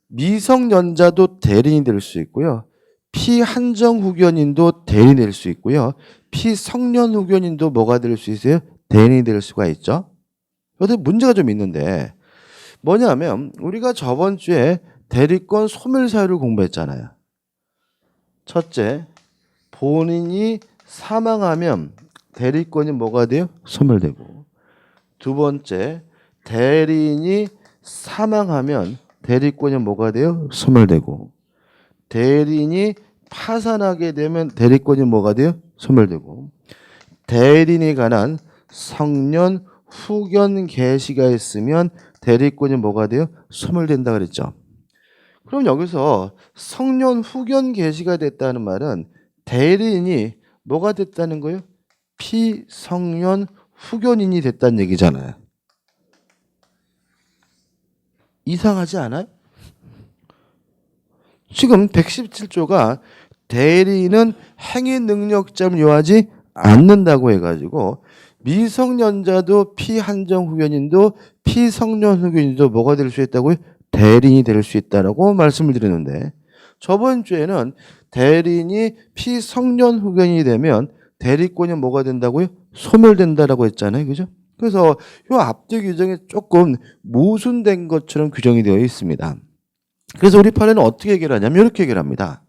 미성년자도 대리인이 될 수 있고요. 피한정 후견인도 대리인이 될 수 있고요. 피성년 후견인도 뭐가 될 수 있어요? 대리인이 될 수가 있죠. 여기 문제가 좀 있는데 뭐냐면 우리가 저번 주에 대리권 소멸 사유를 공부했잖아요. 첫째, 본인이 사망하면 대리권이 뭐가 돼요? 소멸되고. 두 번째, 대리인이 사망하면 대리권이 뭐가 돼요? 소멸되고. 대리인이 파산하게 되면 대리권이 뭐가 돼요? 소멸되고. 대리인에 관한 성년 후견 개시가 있으면 대리권이 뭐가 돼요? 소멸된다 그랬죠. 그럼 여기서 성년 후견 개시가 됐다는 말은 대리인이 뭐가 됐다는 거예요? 피성년 후견인이 됐다는 얘기잖아요. 이상하지 않아요? 지금 117조가 대리인은 행위 능력점을 요하지 않는다고 해가지고 미성년자도 피한정 후견인도 피성년 후견인도 뭐가 될 수 있다고요? 대리인이 될 수 있다라고 말씀을 드렸는데 저번 주에는 대리인이 피성년 후견인이 되면 대리권이 뭐가 된다고요? 소멸된다라고 했잖아요. 그죠? 그래서 이 앞뒤 규정이 조금 모순된 것처럼 규정이 되어 있습니다. 그래서 우리 판에는 어떻게 해결하냐면 이렇게 해결합니다.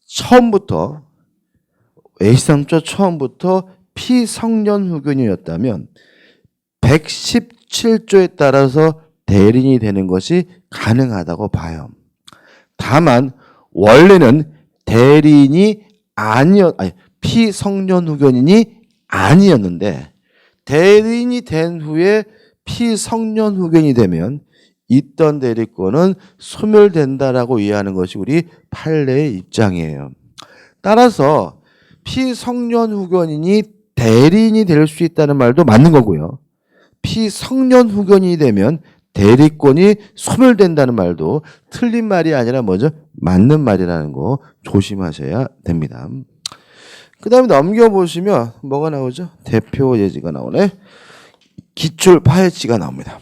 처음부터 A3조 처음부터 피성년 후견이었다면 117조에 따라서 대리인이 되는 것이 가능하다고 봐요. 다만 원래는 대리인이 피성년 후견인이 아니었는데 대리인이 된 후에 피성년 후견이 되면 있던 대리권은 소멸된다라고 이해하는 것이 우리 판례의 입장이에요. 따라서 피성년 후견인이 대리인이 될 수 있다는 말도 맞는 거고요. 피성년 후견인이 되면 대리권이 소멸된다는 말도 틀린 말이 아니라 뭐죠? 맞는 말이라는 거 조심하셔야 됩니다. 그 다음에 넘겨보시면 뭐가 나오죠? 대표 예지가 나오네. 기출 파헤치가 나옵니다.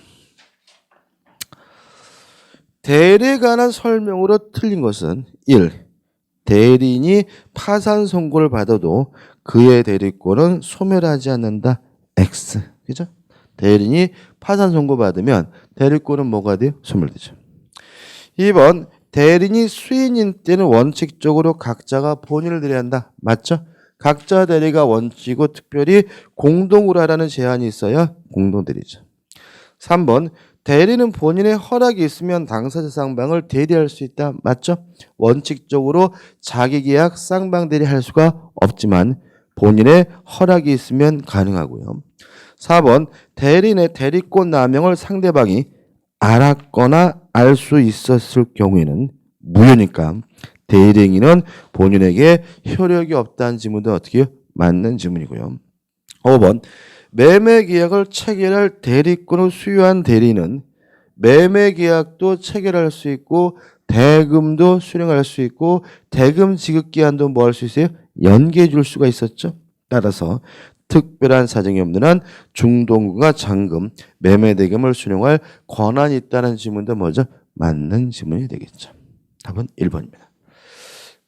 대리에 관한 설명으로 틀린 것은 1. 대리인이 파산 선고를 받아도 그의 대리권은 소멸하지 않는다. X. 그죠? 대리인이 파산 선고 받으면 대리권은 뭐가 돼요? 소멸되죠. 2번. 대리인이 수인인 때는 원칙적으로 각자가 본인을 대리해야 한다. 맞죠? 각자 대리가 원칙이고 특별히 공동으로 하라는 제한이 있어야 공동대리죠. 3번. 대리는 본인의 허락이 있으면 당사자 쌍방을 대리할 수 있다. 맞죠? 원칙적으로 자기계약 쌍방 대리할 수가 없지만 본인의 허락이 있으면 가능하고요. 4번. 대리인의 대리권 남용을 상대방이 알았거나 알 수 있었을 경우에는 무효니까 대리인은 본인에게 효력이 없다는 지문도 어떻게 해요? 맞는 지문이고요. 5번. 매매계약을 체결할 대리권을 수여한 대리인은 매매계약도 체결할 수 있고 대금도 수령할 수 있고 대금 지급기한도 뭐 할 수 있어요? 연기해 줄 수가 있었죠. 따라서 특별한 사정이 없는 한 중동구가 잔금, 매매대금을 수령할 권한이 있다는 지문도 뭐죠? 맞는 지문이 되겠죠. 답은 1번입니다.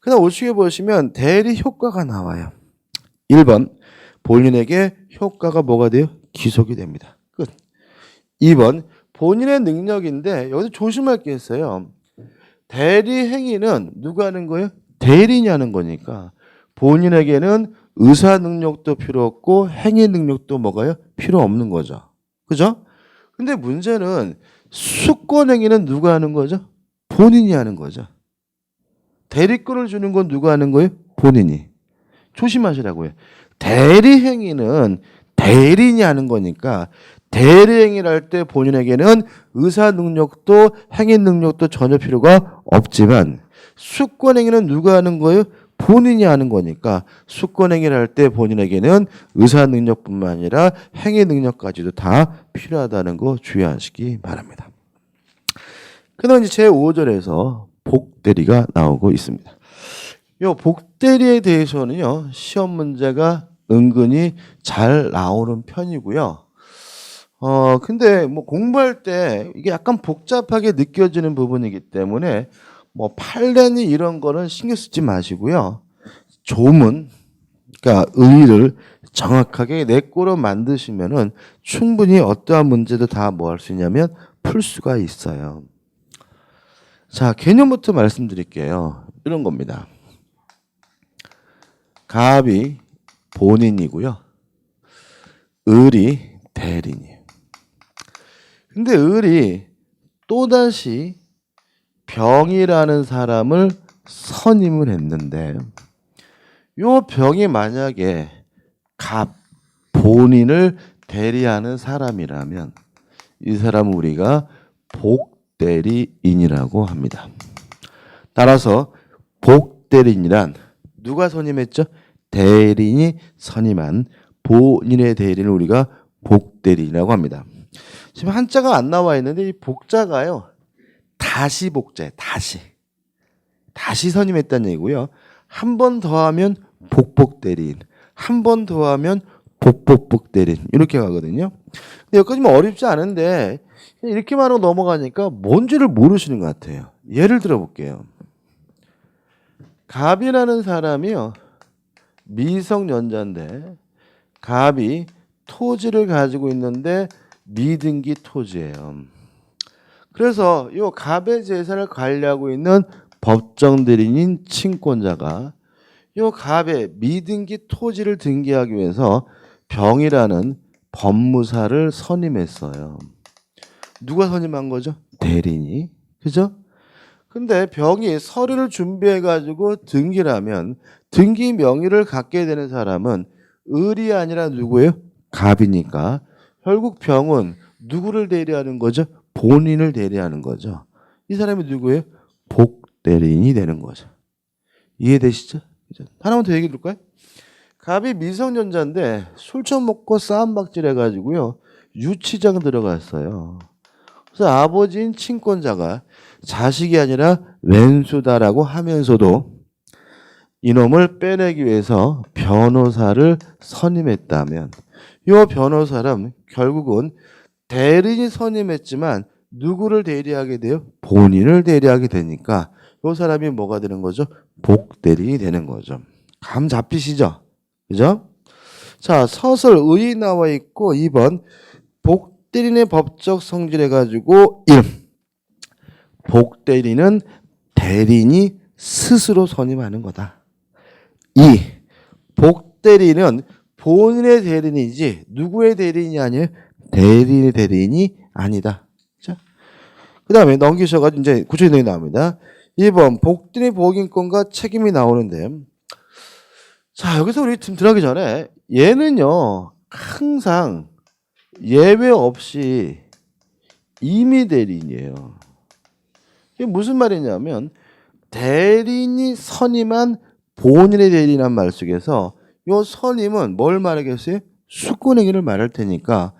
그 다음 우측에 보시면 대리 효과가 나와요. 1번. 본인에게 효과가 뭐가 돼요? 기속이 됩니다. 끝. 2번. 본인의 능력인데 여기서 조심할 게 있어요. 대리 행위는 누가 하는 거예요? 대리인이 하는 거니까 본인에게는 의사 능력도 필요 없고 행위 능력도 뭐가요? 필요 없는 거죠. 그죠? 근데 문제는 수권 행위는 누가 하는 거죠? 본인이 하는 거죠. 대리권을 주는 건 누가 하는 거예요? 본인이. 조심하시라고요. 대리 행위는 대리인이 하는 거니까 대리 행위를 할 때 본인에게는 의사 능력도 행위 능력도 전혀 필요가 없지만 수권 행위는 누가 하는 거예요? 본인이 하는 거니까 수권 행위를 할 때 본인에게는 의사 능력뿐만 아니라 행위 능력까지도 다 필요하다는 거 주의하시기 바랍니다. 그다음 이제 제5절에서 복대리가 나오고 있습니다. 요 복대리에 대해서는요 시험 문제가 은근히 잘 나오는 편이고요. 근데 뭐 공부할 때 이게 약간 복잡하게 느껴지는 부분이기 때문에 뭐 판례니 이런 거는 신경 쓰지 마시고요. 조문, 그러니까 의의를 정확하게 내 거로 만드시면은 충분히 어떠한 문제도 다 뭐 할 수 있냐면 풀 수가 있어요. 자, 개념부터 말씀드릴게요. 이런 겁니다. 갑이 본인이고요. 을이 대리인이에요. 근데 을이 또다시 병이라는 사람을 선임을 했는데 요 병이 만약에 갑 본인을 대리하는 사람이라면 이 사람은 우리가 복대리인이라고 합니다. 따라서 복대리인이란 누가 선임했죠? 대리인이 선임한 본인의 대리인을 우리가 복대리인이라고 합니다. 지금 한자가 안 나와 있는데 이 복자가요. 다시 복자예요. 다시. 다시 선임했다는 얘기고요. 한 번 더 하면 복복대리인, 한 번 더 하면 복복복대리인 이렇게 가거든요. 근데 여기까지는 어렵지 않은데 이렇게 말하고 넘어가니까 뭔지를 모르시는 것 같아요. 예를 들어 볼게요. 갑이라는 사람이요. 미성년자인데 갑이 토지를 가지고 있는데 미등기 토지예요. 그래서 이 갑의 재산을 관리하고 있는 법정 대리인인 친권자가 이 갑의 미등기 토지를 등기하기 위해서 병이라는 법무사를 선임했어요. 누가 선임한 거죠? 대리인이. 그죠? 근데 병이 서류를 준비해 가지고 등기를 하면 등기 명의를 갖게 되는 사람은 을이 아니라 누구예요? 갑이니까 결국 병은 누구를 대리하는 거죠? 본인을 대리하는 거죠. 이 사람이 누구예요? 복대리인이 되는 거죠. 이해되시죠? 하나만 더 얘기해 줄까요? 갑이 미성년자인데 술 좀 먹고 싸움박질 해가지고요 유치장 들어갔어요. 그래서 아버지인 친권자가 자식이 아니라 왼수다라고 하면서도 이놈을 빼내기 위해서 변호사를 선임했다면 이 변호사는 결국은 대리인이 선임했지만 누구를 대리하게 돼요? 본인을 대리하게 되니까 이 사람이 뭐가 되는 거죠? 복대리인이 되는 거죠. 감 잡히시죠? 그죠? 자, 서술 의의 나와 있고 2번 복대리인의 법적 성질 해가지고 1. 복대리인은 대리인이 스스로 선임하는 거다. 2. 복대리인은 본인의 대리인이지 누구의 대리인이 아니에요? 대리인의 대리인이 아니다. 그 다음에 넘기셔가지고 이제 구체적인 내용이 나옵니다. 2번 복대리인 복인권과 책임이 나오는데 자 여기서 우리 지금 들어가기 전에 얘는요 항상 예외 없이 임의 대리인이에요. 이게 무슨 말이냐면 대리인이 선임한 본인의 대리인이란 말 속에서 이 선임은 뭘 말하겠어요? 수권행위를 말할 테니까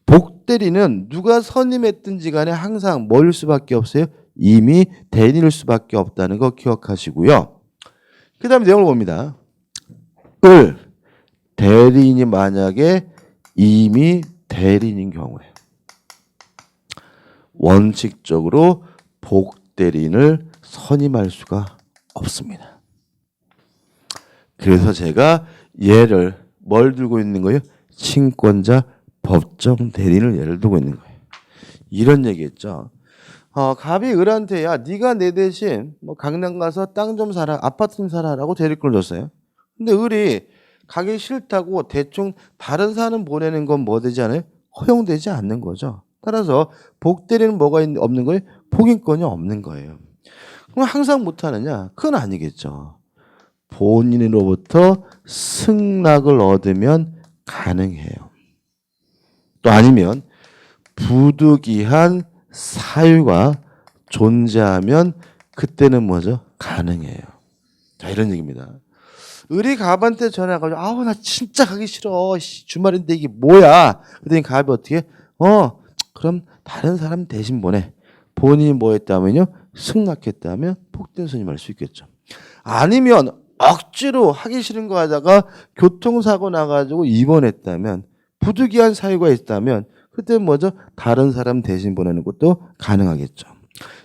복대리는 누가 선임했든지 간에 항상 뭐일 수밖에 없어요? 이미 대리인일 수밖에 없다는 거 기억하시고요. 그 다음에 내용을 봅니다. 을 대리인이 만약에 이미 대리인인 경우에 원칙적으로 복대리인을 선임할 수가 없습니다. 그래서 제가 얘를 뭘 들고 있는 거예요? 친권자 법정 대리인을 예를 들고 있는 거예요. 이런 얘기했죠. 갑이 을한테 야 네가 내 대신 뭐 강남 가서 땅 좀 사라 아파트 좀 사라라고 대리권을 줬어요. 근데 을이 가기 싫다고 대충 다른 사람 보내는 건 뭐 되지 않아요? 허용되지 않는 거죠. 따라서 복대리는 뭐가 없는 거예요? 복인권이 없는 거예요. 그럼 항상 못하느냐? 그건 아니겠죠. 본인으로부터 승낙을 얻으면 가능해요. 또 아니면 부득이한 사유가 존재하면 그때는 뭐죠? 가능해요. 자 이런 얘기입니다. 을이 갑한테 전화해가지고 아우 나 진짜 가기 싫어 주말인데 이게 뭐야 그랬더니 갑이 어떻게 그럼 다른 사람 대신 보내. 본인이 뭐 했다면요 승낙했다면 복대리인 선임할 수 있겠죠. 아니면 억지로 하기 싫은 거 하다가 교통사고 나가지고 입원했다면 부득이한 사유가 있다면 그때 뭐죠? 다른 사람 대신 보내는 것도 가능하겠죠.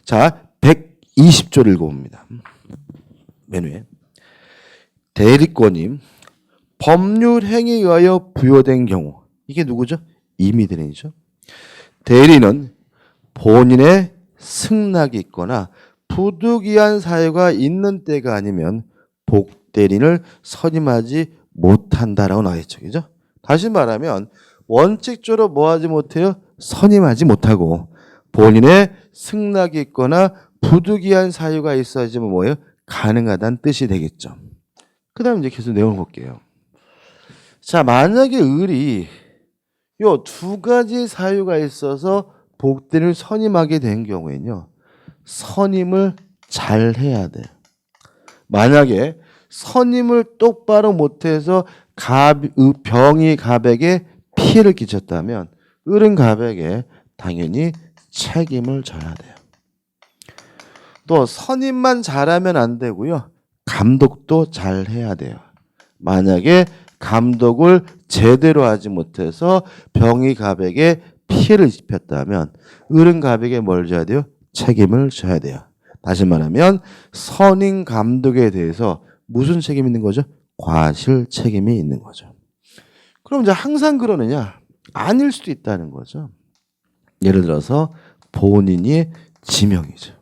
자 120조를 읽어봅니다. 맨 위에 대리권이 법률 행위에 의하여 부여된 경우 이게 누구죠? 임의 대리인이죠. 대리는 본인의 승낙이 있거나 부득이한 사유가 있는 때가 아니면 복대리인을 선임하지 못한다라고 나와있죠. 그죠? 다시 말하면 원칙적으로 뭐 하지 못해요? 선임하지 못하고 본인의 승낙이 있거나 부득이한 사유가 있어야지만 뭐예요? 가능하다는 뜻이 되겠죠. 그 다음 이제 계속 내용을 볼게요. 자, 만약에 을이 요 두 가지 사유가 있어서 복대리인을 선임하게 된 경우에는요. 선임을 잘 해야 돼요. 만약에 선임을 똑바로 못해서 병이 갑에게 피해를 끼쳤다면 을은 갑에게 당연히 책임을 져야 돼요. 또 선임만 잘하면 안 되고요. 감독도 잘 해야 돼요. 만약에 감독을 제대로 하지 못해서 병이 갑에게 피해를 입혔다면 을은 갑에게 뭘 져야 돼요? 책임을 져야 돼요. 다시 말하면 선임 감독에 대해서 무슨 책임이 있는 거죠? 과실 책임이 있는 거죠. 그럼 이제 항상 그러느냐? 아닐 수도 있다는 거죠. 예를 들어서 본인이 지명이죠.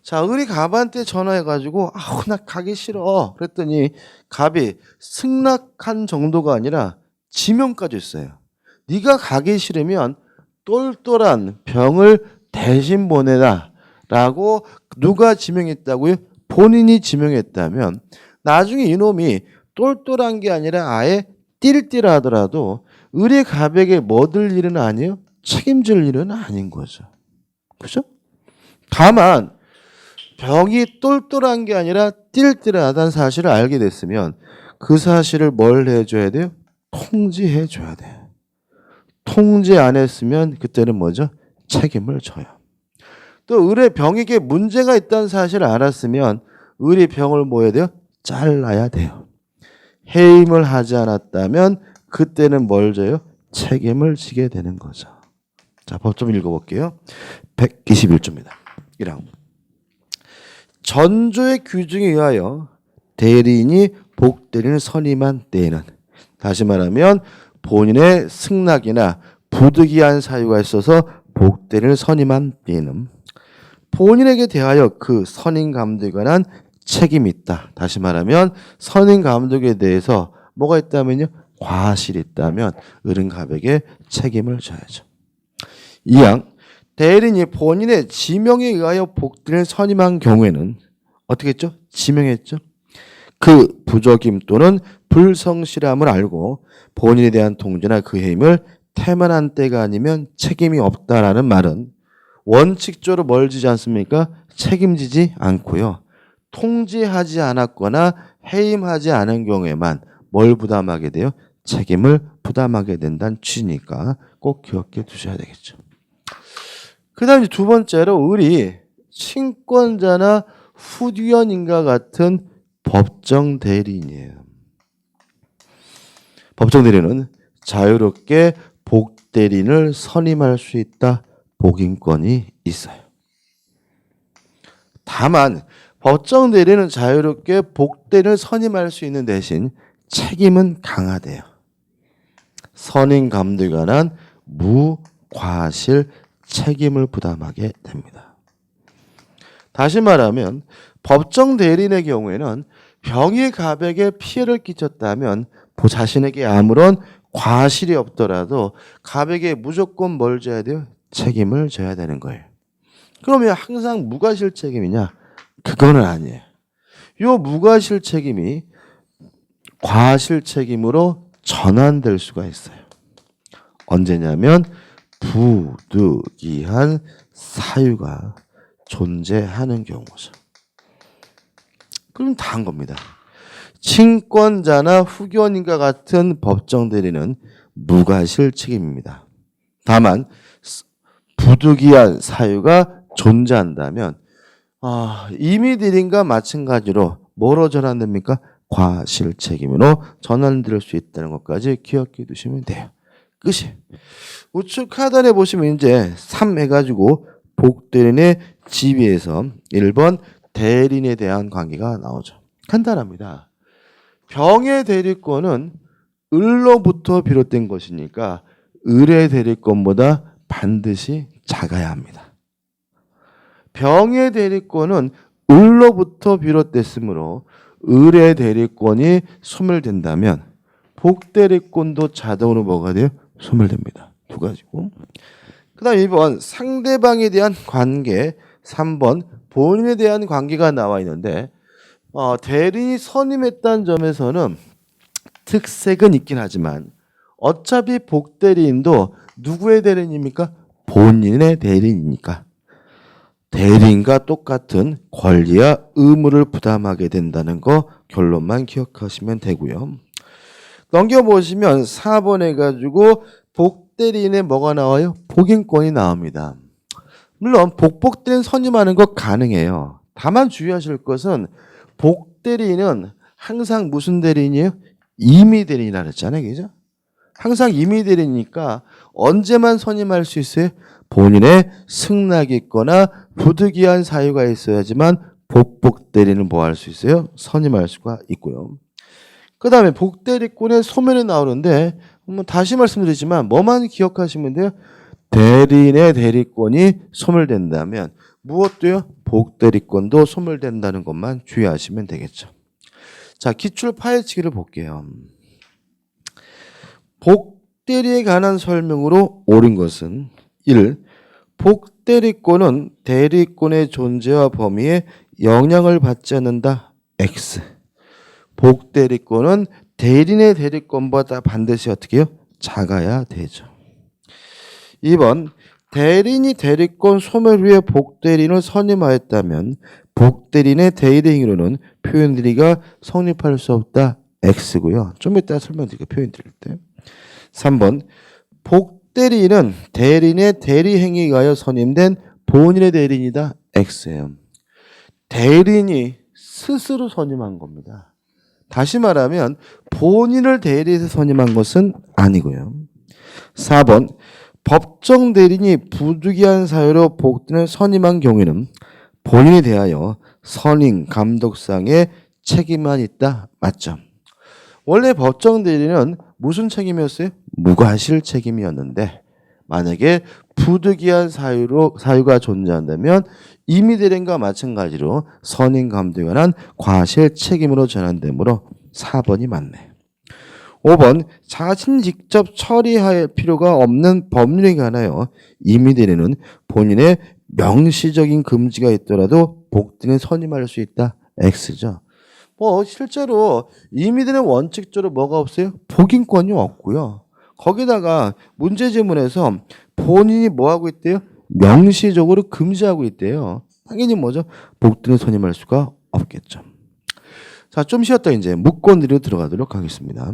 자, 을이 갑한테 전화해가지고 나 가기 싫어 그랬더니 갑이 승낙한 정도가 아니라 지명까지 했어요. 네가 가기 싫으면 똘똘한 병을 대신 보내라 라고 누가 지명했다고요? 본인이 지명했다면 나중에 이놈이 똘똘한 게 아니라 아예 띨띨하더라도 을이 갑에게 뭐들 일은 아니에요? 책임질 일은 아닌 거죠. 그죠? 다만 병이 똘똘한 게 아니라 띨띨하다는 사실을 알게 됐으면 그 사실을 뭘 해줘야 돼요? 통지해 줘야 돼요. 통지 안 했으면 그때는 뭐죠? 책임을 져요. 또 을의 병에게 문제가 있다는 사실을 알았으면 을이 병을 뭐 해야 돼요? 잘라야 돼요. 해임을 하지 않았다면 그때는 뭘 져요? 책임을 지게 되는 거죠. 자, 법 좀 읽어볼게요. 121조입니다. 1항. 전조의 규정에 의하여 대리인이 복대리인을 선임한 때에는, 다시 말하면 본인의 승낙이나 부득이한 사유가 있어서 복대리인을 선임한 때에는 본인에게 대하여 그 선임 감독에 관한 책임이 있다. 다시 말하면 선임 감독에 대해서 뭐가 있다면요? 과실이 있다면 을은 갑에게 책임을 져야죠. 2항. 대리인이 본인의 지명에 의하여 복대리인을 선임한 경우에는 어떻게 했죠? 지명했죠. 그 부적임 또는 불성실함을 알고 본인에 대한 통지나 그 해임을 태만한 때가 아니면 책임이 없다라는 말은 원칙적으로 뭘 지지 않습니까? 책임지지 않고요. 통지하지 않았거나 해임하지 않은 경우에만 뭘 부담하게 돼요? 책임을 부담하게 된다는 취지니까 꼭 기억해 두셔야 되겠죠. 그 다음에 두 번째로 을이 친권자나 후견인과 같은 법정 대리인이에요. 법정 대리인은 자유롭게 복대리인을 선임할 수 있다. 복임권이 있어요. 다만 법정 대리인은 자유롭게 복대리인을 선임할 수 있는 대신 책임은 강화돼요. 선임 감독에 관한 무과실 책임을 부담하게 됩니다. 다시 말하면 법정 대리인의 경우에는 병이 갑에게 피해를 끼쳤다면 자신에게 아무런 과실이 없더라도 갑에게 무조건 뭘 져야 돼요? 책임을 져야 되는 거예요. 그러면 항상 무과실 책임이냐? 그거는 아니에요. 이 무과실 책임이 과실 책임으로 전환될 수가 있어요. 언제냐면 부득이한 사유가 존재하는 경우죠. 그럼 다 한 겁니다. 친권자나 후견인과 같은 법정 대리는 무과실 책임입니다. 다만 부득이한 사유가 존재한다면 임의 대리인과 마찬가지로 뭐로 전환됩니까? 과실 책임으로 전환될 수 있다는 것까지 기억해 두시면 돼요. 끝이. 우측 하단에 보시면 이제 3 해가지고 복대리인의 지위에서 1번 대리인에 대한 관계가 나오죠. 간단합니다. 병의 대리권은 을로부터 비롯된 것이니까 을의 대리권보다 반드시 작아야 합니다. 병의 대리권은 을로부터 비롯됐으므로 을의 대리권이 소멸된다면 복대리권도 자동으로 뭐가 돼요? 소멸됩니다. 두 가지고. 그 다음 2번 상대방에 대한 관계, 3번 본인에 대한 관계가 나와 있는데 대리인이 선임했다는 점에서는 특색은 있긴 하지만 어차피 복대리인도 누구의 대리인입니까? 본인의 대리인이니까 대리인과 똑같은 권리와 의무를 부담하게 된다는 거 결론만 기억하시면 되고요. 넘겨보시면 4번 해가지고 복대리인에 뭐가 나와요? 복임권이 나옵니다. 물론 복복대리인 선임하는 거 가능해요. 다만 주의하실 것은 복대리인은 항상 무슨 대리인이에요? 임의 대리인이라 그랬잖아요. 그죠? 항상 임의 대리니까 언제만 선임할 수 있어요? 본인의 승낙이 있거나 부득이한 사유가 있어야지만 복복대리인은 뭐 할 수 있어요? 선임할 수가 있고요. 그 다음에 복대리권의 소멸이 나오는데 다시 말씀드리지만 뭐만 기억하시면 돼요? 대리인의 대리권이 소멸된다면 무엇도요? 복대리권도 소멸된다는 것만 주의하시면 되겠죠. 자, 기출 파헤치기를 볼게요. 복대리에 관한 설명으로 옳은 것은 1. 복대리권은 대리권의 존재와 범위에 영향을 받지 않는다. X. 복대리권은 대리인의 대리권보다 반드시 어떻게 해요? 작아야 되죠. 2번. 대리인이 대리권 소멸 후에 복대리인을 선임하였다면 복대리인의 대리 행위로는 표현 대리가 성립할 수 없다. X고요. 좀 이따 설명드릴게요. 표현 드릴 때. 3번. 복대리인은 대리인의 대리 행위에 의하여 선임된 본인의 대리인이다. X예요. 대리인이 스스로 선임한 겁니다. 다시 말하면 본인을 대리해서 선임한 것은 아니고요. 4번. 법정 대리인이 부득이한 사유로 복대리인을 선임한 경우에는 본인에 대하여 선임, 감독상의 책임만 있다. 맞죠? 원래 법정 대리인은 무슨 책임이었어요? 무과실 책임이었는데 만약에 부득이한 사유가 존재한다면 임의 대리인과 마찬가지로 선임, 감독에 관한 과실 책임으로 전환되므로 4번이 맞네. 5번. 자신 직접 처리할 필요가 없는 법률에 관하여 임의 대리인은 본인의 명시적인 금지가 있더라도 복대리인을 선임할 수 있다. X죠. 실제로 임의 대리인은 원칙적으로 뭐가 없어요? 복인권이 없고요. 거기다가 문제지문에서 본인이 뭐 하고 있대요? 명시적으로 금지하고 있대요. 당연히 뭐죠? 복대리인을 선임할 수가 없겠죠. 자, 좀 쉬었다 이제 묻고 내려 들어가도록 하겠습니다.